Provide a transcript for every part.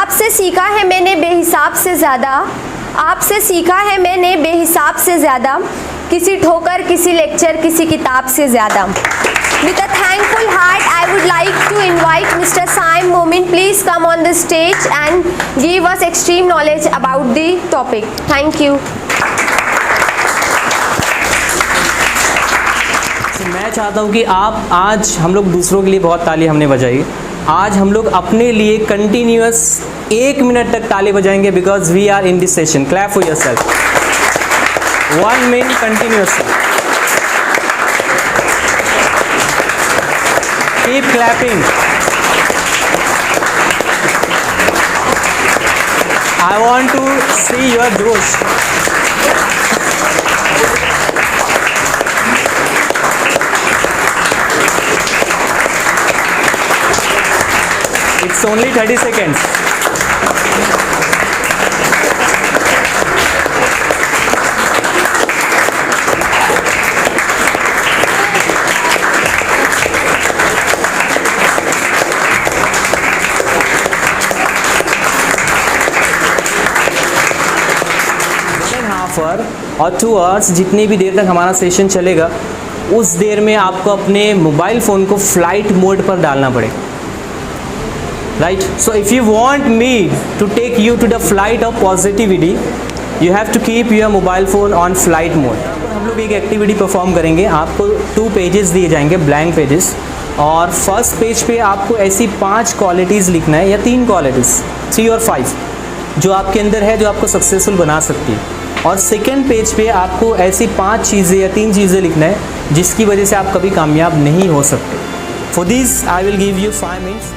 आपसे सीखा है मैंने बेहिसाब से ज़्यादा, आपसे सीखा है मैंने बेहिसाब से ज़्यादा, किसी ठोकर, किसी लेक्चर, किसी किताब से ज़्यादा। With a thankful heart, I would like to invite Mr. Saim Momin. Please come on the stage and give us extreme knowledge about the topic. Thank you. मैं चाहता हूँ कि आप आज हम लोग दूसरों के लिए बहुत ताली हमने बजाई, आज हम लोग अपने लिए कंटिन्यूअस 1 मिनट तक ताली बजाएंगे because we are in this session. Clap for yourself. 1 minute continuously. Keep clapping. I want to see your josh. It's only 30 seconds. और 2 आवर्स जितनी भी देर तक हमारा सेशन चलेगा उस देर में आपको अपने मोबाइल फ़ोन को फ्लाइट मोड पर डालना पड़ेगा. Right. So if you want me to take you to the flight of positivity you have to keep your mobile phone on flight mode. हम लोग एक एक्टिविटी परफॉर्म करेंगे. आपको 2 पेजेस दिए जाएंगे, ब्लैंक पेजेस, और फर्स्ट पेज पे आपको ऐसी 5 क्वालिटीज़ लिखना है या 3 क्वालिटीज़, 3 और 5 जो आपके अंदर है जो आपको सक्सेसफुल बना सकती है. और सेकेंड पेज पे आपको ऐसी 5 चीज़ें या 3 चीज़ें लिखना है जिसकी वजह से आप कभी कामयाब नहीं हो सकते. For this I will give you 5 minutes.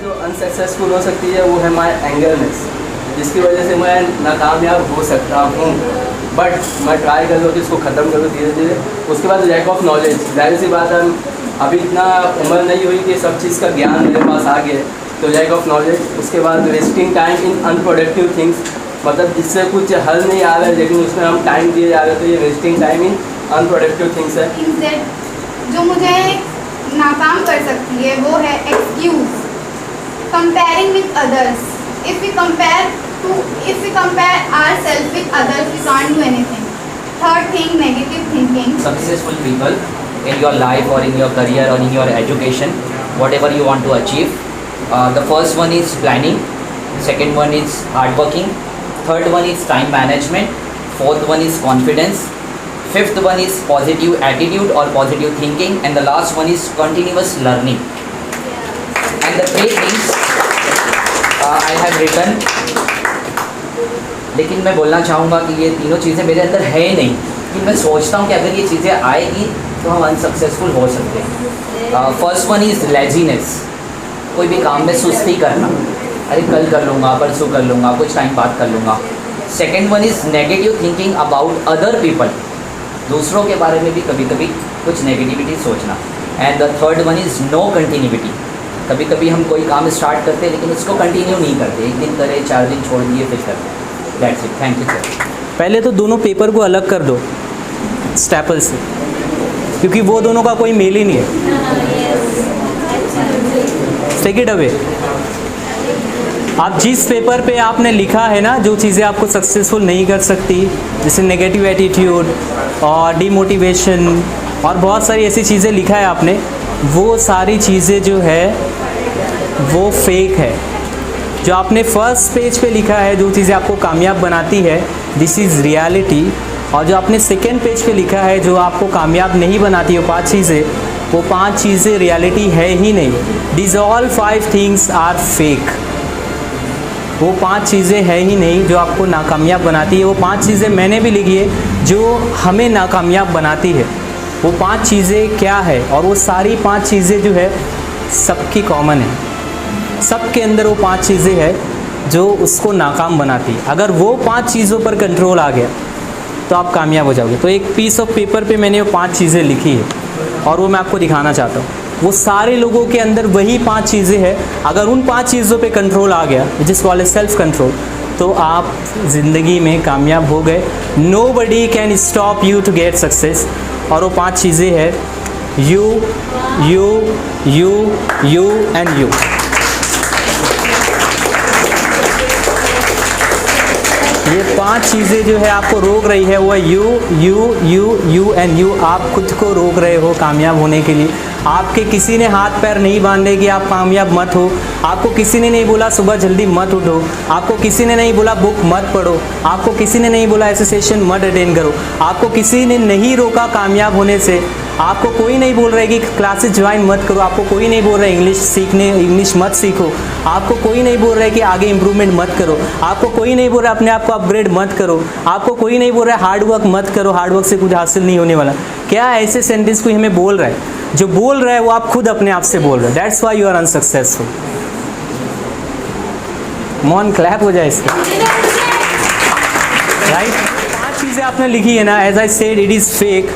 जो अनसक्सेसफुल हो सकती है वो है माय एंगरनेस, जिसकी वजह से मैं नाकामयाब हो सकता हूँ. बट मैं ट्राई कर लूँ कि इसको ख़त्म करूँ धीरे धीरे. उसके बाद लैक ऑफ नॉलेज. जाहिर सी बात है अभी इतना उम्र नहीं हुई कि सब चीज़ का ज्ञान मेरे पास आ गया, तो लैक ऑफ नॉलेज. उसके बाद wasting time in unproductive things, मतलब जिससे कुछ हल नहीं आ रहा है लेकिन उसमें हम टाइम दिए जा रहे हैं, तो ये wasting time in unproductive things है. जो मुझे नाकाम कर सकती है वो है excuse, comparing with others. If we compare ourselves with others, we can't do anything. Third thing, negative thinking. Successful people in your life or in your career or in your education, whatever you want to achieve. The first one is planning, second one is hard working, third one is time management, fourth one is confidence, fifth one is positive attitude or positive thinking, and the last one is continuous learning. And the 3 things I have written. लेकिन मैं बोलना चाहूँगा कि ये तीनों चीज़ें मेरे अंदर है ही नहीं, कि मैं सोचता हूँ कि अगर ये चीज़ें आएगी तो हम अनसक्सेसफुल हो सकते हैं. फर्स्ट वन इज़ लेजीनेस, कोई भी काम में सुस्ती करना, अरे कल कर लूँगा, परसों कर लूँगा, कुछ टाइम बाद कर लूँगा. Second one is negative thinking about other people, दूसरों के बारे में भी कभी कभी कुछ नेगेटिविटी सोचना. And the third one is no continuity, कभी कभी हम कोई काम स्टार्ट करते हैं लेकिन उसको कंटिन्यू नहीं करते, 1 दिन करे, 4 दिन छोड़ दिए, फिर करते. That's it. Thank you sir. पहले तो दोनों पेपर को अलग कर दो स्टेपल से, क्योंकि वो दोनों का कोई मेल ही नहीं है. Take it away. आप जिस पेपर पे आपने लिखा है ना जो चीज़ें आपको सक्सेसफुल नहीं कर सकती, जैसे नेगेटिव एटीट्यूड और डीमोटिवेशन और बहुत सारी ऐसी चीज़ें लिखा है आपने, वो सारी चीज़ें जो है वो फेक है. जो आपने फर्स्ट पेज पे लिखा है जो चीज़ें आपको कामयाब बनाती है, दिस इज़ रियलिटी. और जो आपने सेकेंड पेज पे लिखा है जो आपको कामयाब नहीं बनाती, वो 5 चीज़ें, वो 5 चीज़ें रियलिटी है ही नहीं. This all 5 things are fake. वो 5 चीज़ें है ही नहीं जो आपको नाकामयाब बनाती है. वो 5 चीज़ें मैंने भी लिखी है जो हमें नाकामयाब बनाती है. वो 5 चीज़ें क्या है, और वो सारी 5 चीज़ें जो है सबकी कॉमन है. सबके अंदर वो 5 चीज़ें हैं जो उसको नाकाम बनाती है. अगर वो 5 चीज़ों पर कंट्रोल आ गया तो आप कामयाब हो जाओगे. तो एक पीस ऑफ पेपर पे मैंने वो 5 चीज़ें लिखी है और वो मैं आपको दिखाना चाहता हूँ. वो सारे लोगों के अंदर वही 5 चीज़ें हैं. अगर उन 5 चीज़ों पे कंट्रोल आ गया, which is called self control, तो आप ज़िंदगी में कामयाब हो गए। Nobody can stop you to get success. और वो 5 चीज़ें हैं, you you you you and you. ये 5 चीज़ें जो है आपको रोक रही है वो है you you you you and you. आप खुद को रोक रहे हो कामयाब होने के लिए। आपके किसी ने हाथ पैर नहीं बांधे कि आप कामयाब मत हो। आपको किसी ने नहीं बोला सुबह जल्दी मत उठो। आपको किसी ने नहीं बोला बुक मत पढ़ो। आपको किसी ने नहीं बोला ऐसे सेशन मत अटेंड करो। आपको किसी ने नहीं रोका कामयाब होने से। आपको कोई नहीं बोल रहा है कि क्लासेस ज्वाइन मत करो। आपको कोई नहीं बोल रहा है इंग्लिश मत सीखो। आपको कोई नहीं बोल रहा है कि आगे इंप्रूवमेंट मत करो। आपको कोई नहीं बोल रहा है अपने आप को अपग्रेड मत करो। आपको कोई नहीं बोल रहा है हार्ड वर्क मत करो, हार्ड वर्क से कुछ हासिल नहीं होने वाला। क्या ऐसे सेंटेंस कोई हमें बोल रहा है? जो बोल रहा है वो आप खुद अपने आप से बोल रहे हो। That's why you are unsuccessful. मॉन क्लैप हो जाए इसके, राइट। 5 चीज़ें आपने लिखी है ना, as I said it is fake.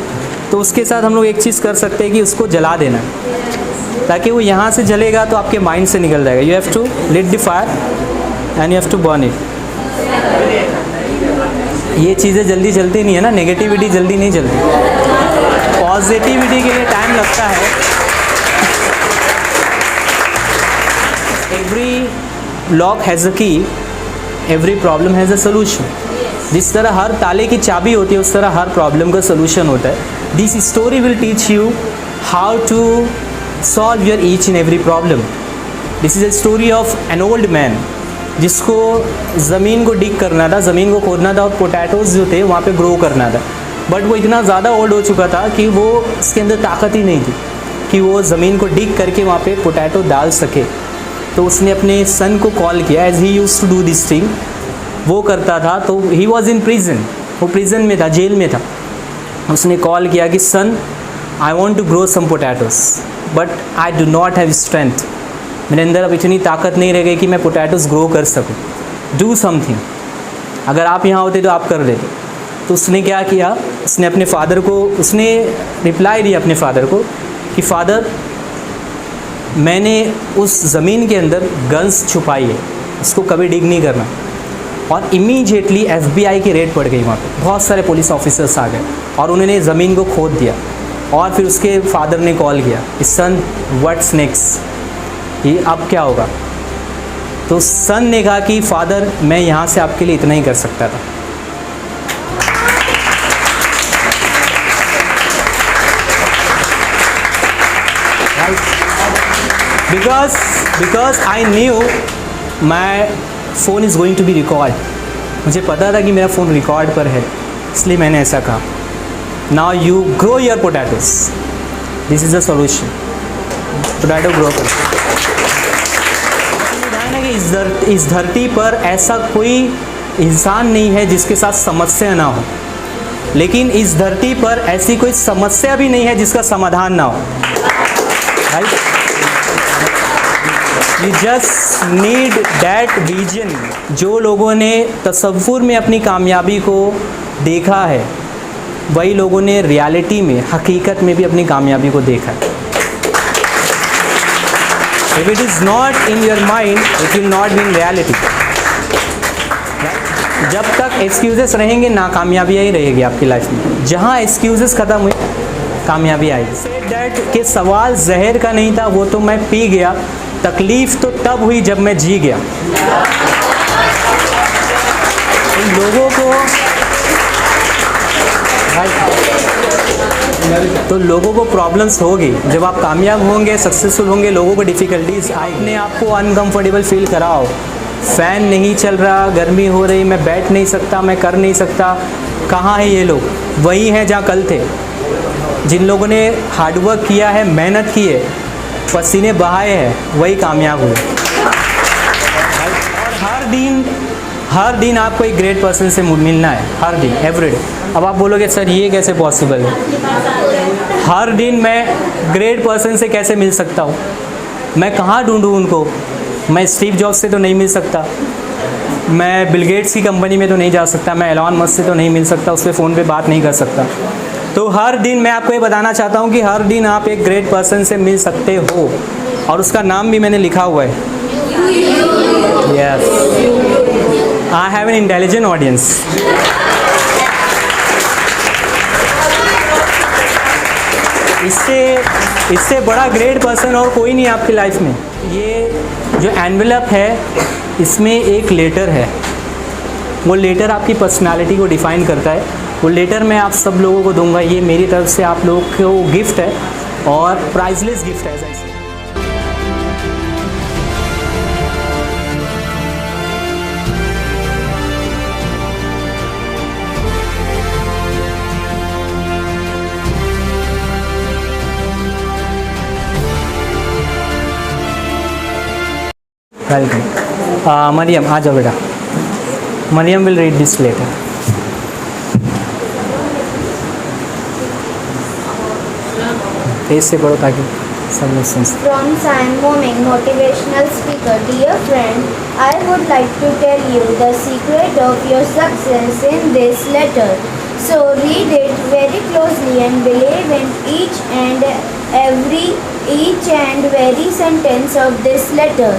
तो उसके साथ हम लोग एक चीज़ कर सकते हैं कि उसको जला देना, ताकि वो यहाँ से जलेगा तो आपके माइंड से निकल जाएगा। You have to lit the fire and you have to burn it. ये चीज़ें जल्दी जलती नहीं है ना, नेगेटिविटी जल्दी नहीं जलती। पॉजिटिविटी के लिए टाइम लगता है। एवरी लॉक हैज़ अ की, every problem has a solution. जिस तरह हर ताले की चाबी होती है उस तरह हर प्रॉब्लम का सोल्यूशन होता है। This story will teach you how to solve your each and every problem. This is a story of an old man जिसको ज़मीन को डिग करना था, ज़मीन को खोदना था और पोटैटोज़ जो थे वहाँ पे ग्रो करना था। बट वो इतना ज़्यादा ओल्ड हो चुका था कि वो उसके अंदर ताकत ही नहीं थी कि वो ज़मीन को डिग करके वहाँ पे पोटैटो डाल सके। तो उसने अपने सन को कॉल किया, as he used to do this thing. वो करता था तो ही वॉज इन प्रिजन, वो प्रिजन में था, जेल में था। उसने कॉल किया कि son I want to grow some potatoes but I do not have strength. मेरे अंदर अब इतनी ताकत नहीं रह गई कि मैं पोटैटोज़ ग्रो कर सकूं। डू समथिंग, अगर आप यहाँ होते तो आप कर लेते। तो उसने क्या किया, उसने अपने फादर को, उसने रिप्लाई दिया अपने फादर को कि फादर मैंने उस ज़मीन के अंदर गन्स छुपाई है, उसको कभी डिग नहीं करना। और इमीडिएटली FBI की रेड पड़ गई वहाँ पे। बहुत सारे पुलिस ऑफिसर्स आ गए और उन्होंने ज़मीन को खोद दिया। और फिर उसके फादर ने कॉल किया, सन व्हाट्स नेक्स्ट, ये अब क्या होगा। तो सन ने कहा कि फादर मैं यहाँ से आपके लिए इतना ही कर सकता था। Because I knew my phone is going to be record. मुझे पता था कि मेरा फ़ोन रिकॉर्ड पर है, इसलिए मैंने ऐसा कहा। Now you grow your potatoes, this is the solution. Potato grow करो। इस धरती पर ऐसा कोई इंसान नहीं है जिसके साथ समस्या ना हो, लेकिन इस धरती पर ऐसी कोई समस्या भी नहीं है जिसका समाधान ना हो। Right, you just need that vision. जो लोगों ने तसव्वुर में अपनी कामयाबी को देखा है वही लोगों ने रियलिटी में, हकीकत में भी अपनी कामयाबी को देखा है। If it is not in your mind, it will not be in reality. जब तक एक्सक्यूजेस रहेंगे नाकामयाबी ही रहेगी आपकी लाइफ में। जहाँ एक्सक्यूजेस ख़त्म हुए कामयाबी आएगी। Said that कि सवाल जहर का नहीं था, वो तो मैं पी गया, तकलीफ़ तो तब हुई जब मैं जी गया। इन लोगों को तो लोगों को प्रॉब्लम्स होगी। जब आप कामयाब होंगे, सक्सेसफुल होंगे, लोगों को डिफ़िकल्टीज अपने आप को अनकंफर्टेबल फील कराओ। फ़ैन नहीं चल रहा, गर्मी हो रही, मैं बैठ नहीं सकता, मैं कर नहीं सकता। कहाँ है ये लोग? वही हैं जहाँ कल थे। जिन लोगों ने हार्डवर्क किया है, मेहनत की है, पसीने बहाए हैं, वही कामयाब हुए। और हर दिन आपको एक ग्रेट पर्सन से मिलना है, हर दिन, एवरीडे। अब आप बोलोगे सर ये कैसे पॉसिबल है? हर दिन मैं ग्रेट पर्सन से कैसे मिल सकता हूँ? मैं कहाँ ढूंढूँ उनको? मैं स्टीव जॉब्स से तो नहीं मिल सकता, मैं बिल गेट्स की कंपनी में तो नहीं जा सकता, मैं एलॉन मस्क से तो नहीं मिल सकता, उससे फ़ोन पे बात नहीं कर सकता। तो हर दिन मैं आपको ये बताना चाहता हूँ कि हर दिन आप एक ग्रेट पर्सन से मिल सकते हो, और उसका नाम भी मैंने लिखा हुआ है। Yes, I have an intelligent audience. इससे बड़ा ग्रेट पर्सन और कोई नहीं आपकी लाइफ में। ये जो एनवेलप है इसमें एक लेटर है, वो लेटर आपकी पर्सनालिटी को डिफ़ाइन करता है। वो लेटर मैं आप सब लोगों को दूंगा, ये मेरी तरफ से आप लोगों को गिफ्ट है और प्राइसलेस गिफ्ट है। ऐसा वेलकम। मरियम आ जाओ बेटा। Mariyam will read this letter. तेज से पढ़ो ताकि सब लोग सुन सकें। From Sam Moming, motivational speaker. Dear friend, I would like to tell you the secret of your success in this letter. So read it very closely and believe in each and every sentence of this letter.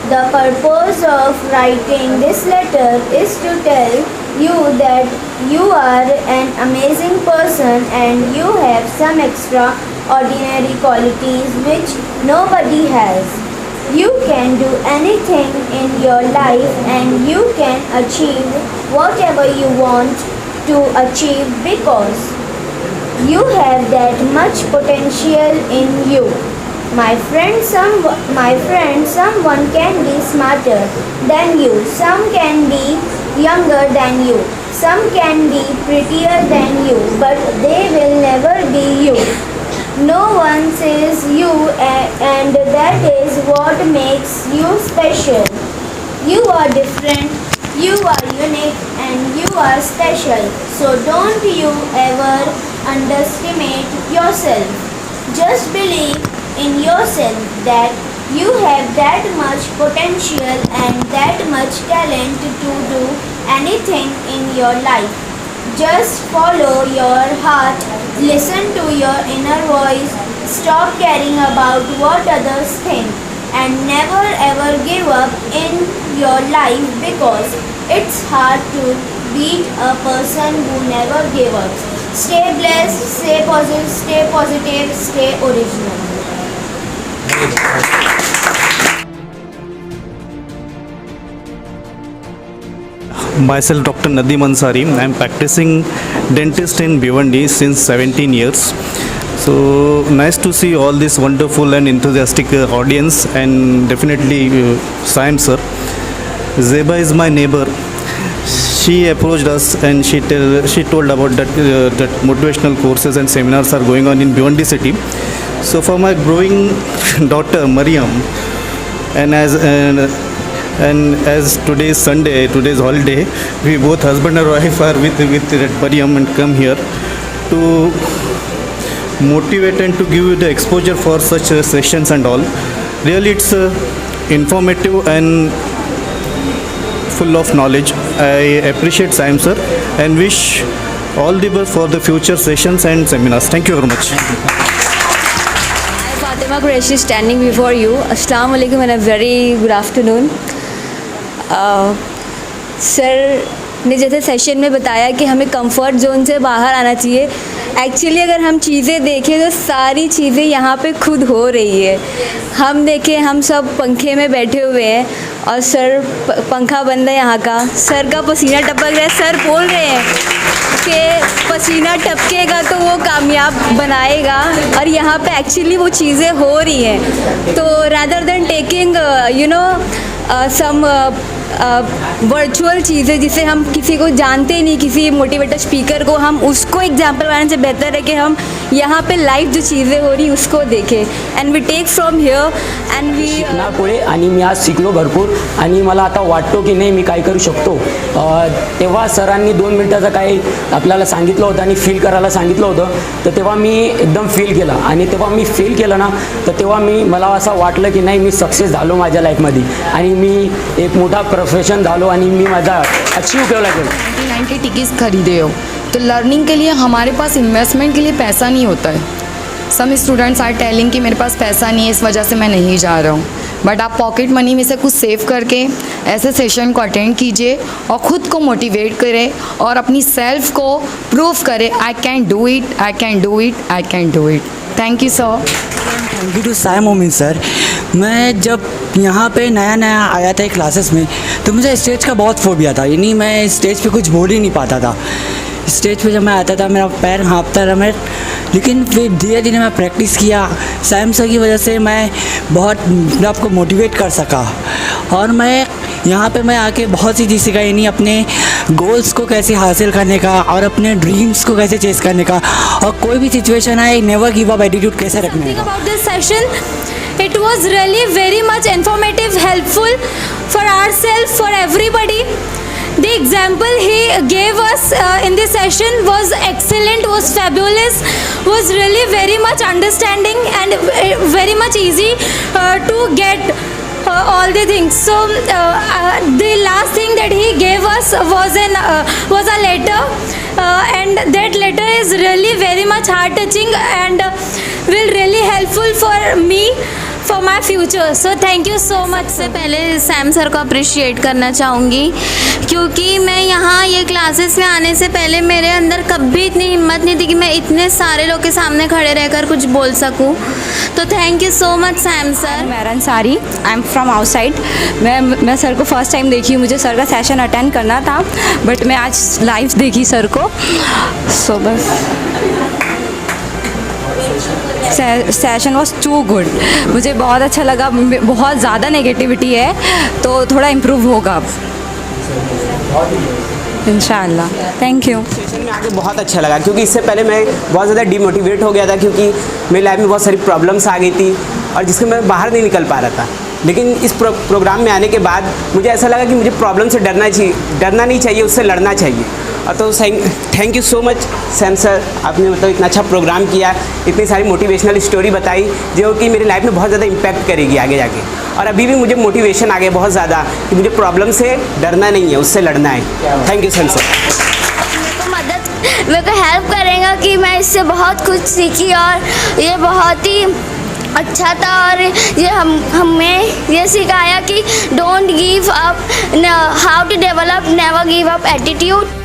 The purpose of writing this letter is to tell you that you are an amazing person and you have some extraordinary qualities which nobody has. You can do anything in your life and you can achieve whatever you want to achieve because you have that much potential in you. My friend, someone can be smarter than you, some can be younger than you, some can be prettier than you, but they will never be you. No one says you, and that is what makes you special. You are different, you are unique, and you are special. So don't you ever underestimate yourself. Just believe in yourself that you have that much potential and that much talent to do anything in your life. Just follow your heart, listen to your inner voice, stop caring about what others think, and never ever give up in your life because it's hard to beat a person who never gave up. Stay blessed, stay positive, stay original. Myself Dr. Nadeem Ansari. I am practicing dentist in Bhiwandi since 17 years. So nice to see all this wonderful and enthusiastic audience, and definitely Sam sir. Zeba is my neighbor. She approached us and she told about that motivational courses and seminars are going on in Bhiwandi city. So for my growing daughter Mariam, and as today is Sunday, today's holiday, we both husband and wife are with Mariam and come here to motivate and to give you the exposure for such sessions and all. Really it's informative and full of knowledge. I appreciate Sam sir and wish all the best for the future sessions and seminars. Thank you very much. Fatima Qureshi standing before you. Assalamu alaikum and a very good afternoon. Sir ने जैसे session में बताया कि हमें comfort zone से बाहर आना चाहिए। एक्चुअली अगर हम चीज़ें देखें तो सारी चीज़ें यहाँ पे खुद हो रही है। हम देखें, हम सब पंखे में बैठे हुए हैं और सर पंखा बंद है यहाँ का, सर का पसीना टपक रहा है। सर बोल रहे हैं कि पसीना टपकेगा तो वो कामयाब बनाएगा, और यहाँ पे एक्चुअली वो चीज़ें हो रही हैं। तो rather than taking some virtual चीज़ें जिसे हम किसी को जानते ही नहीं, किसी मोटिवेटर स्पीकर को, हम उसको एग्जाम्पल बनाने से बेहतर है कि हम यहाँ पे लाइव जो चीज़ें हो रही उसको देखें। And we take from here and we शिकणार पुढे, आणि मी आज शिकलो भरपूर आणि मला आता वाटतो की नाही मी काय करू शकतो। तेव्हा सरांनी 2 मिनिटाचं काही आपल्याला सांगितलं होतं आणि फील करायला सांगितलं होतं, तर तेव्हा मी एकदम फील केलं आणि तेव्हा मी फील केलं ना, तर तेव्हा मला असं वाटलं की नाही मी सक्सेस झालो माझ्या लाईफमध्ये आणि मी एक मोठा प्रोफेशन झालो आणि मी माझा अचीव केला। 99 के टिकट्स खरीदे हो तो लर्निंग के लिए हमारे पास इन्वेस्टमेंट के लिए पैसा नहीं होता है, सम स्टूडेंट्स आर टेलिंग कि मेरे पास पैसा नहीं है, इस वजह से मैं नहीं जा रहा हूँ, बट आप पॉकेट मनी में से कुछ सेव करके ऐसे सेशन को अटेंड कीजिए और ख़ुद को मोटिवेट करें और अपनी सेल्फ को प्रूव करें, I can do it, I can do it, I can do it. Thank you sir. Thank you to Sai Momin sir. मैं जब यहाँ पे नया आया था क्लासेस में तो मुझे स्टेज का बहुत फोबिया था, यानी मैं स्टेज पे कुछ बोल ही नहीं पाता था। स्टेज पे जब मैं आता था मेरा पैर हाँफता रहा, लेकिन फिर धीरे धीरे मैं प्रैक्टिस किया। सैम सर की वजह से मैं बहुत अपने आप को मोटिवेट कर सका और मैं यहाँ पे मैं आके बहुत सी चीज़ सीखा, यानी अपने गोल्स को कैसे हासिल करने का और अपने ड्रीम्स को कैसे चेस करने का, और कोई भी सिचुएशन आए नेवर गिव अप एटीट्यूड कैसे रखने का। About this session, it was really very much informative, helpful for ourselves, for everybody. The example he gave us in this session was excellent, was fabulous, was really very much understanding and very much easy to get all the things. So the last thing that he gave us was a letter, and that letter is really very much heart touching and will really helpful for me for my future. So thank you so much. सबसे पहले Sam sir को appreciate करना चाहूँगी, क्योंकि मैं यहाँ ये classes में आने से पहले मेरे अंदर कभी इतनी हिम्मत नहीं थी कि मैं इतने सारे लोग के सामने खड़े रहकर कुछ बोल सकूँ। तो thank you so much Sam sir. मैं Ansari, I am from outside. मैं सर को फर्स्ट टाइम देखी, मुझे सर का सेशन अटेंड करना था, बट मैं आज लाइव देखी सर को। सो बस सेशन वॉज टू गुड, मुझे बहुत अच्छा लगा। बहुत ज़्यादा नेगेटिविटी है तो थोड़ा इम्प्रूव होगा अब इंशाल्लाह। Thank you. सेशन में आके बहुत अच्छा लगा, क्योंकि इससे पहले मैं बहुत ज़्यादा डिमोटिवेट हो गया था, क्योंकि मेरी लाइफ में बहुत सारी प्रॉब्लम्स आ गई थी और जिससे मैं बाहर नहीं निकल पा रहा था। लेकिन इस प्रोग्राम में आने के बाद मुझे ऐसा लगा कि मुझे प्रॉब्लम से डरना नहीं चाहिए, उससे लड़ना चाहिए। और तो thank you so much Sam sir, आपने मतलब इतना अच्छा प्रोग्राम किया, इतनी सारी मोटिवेशनल स्टोरी बताई जो कि मेरी लाइफ में बहुत ज़्यादा इम्पैक्ट करेगी आगे जाके। और अभी भी मुझे मोटिवेशन आ गया बहुत ज़्यादा कि मुझे प्रॉब्लम से डरना नहीं है, उससे लड़ना है। Thank you Sam sir. मेरे को हेल्प करेगा कि मैं इससे बहुत कुछ सीखी और ये बहुत ही अच्छा था। और ये हमें ये सिखाया कि don't give up, how to develop never give up attitude.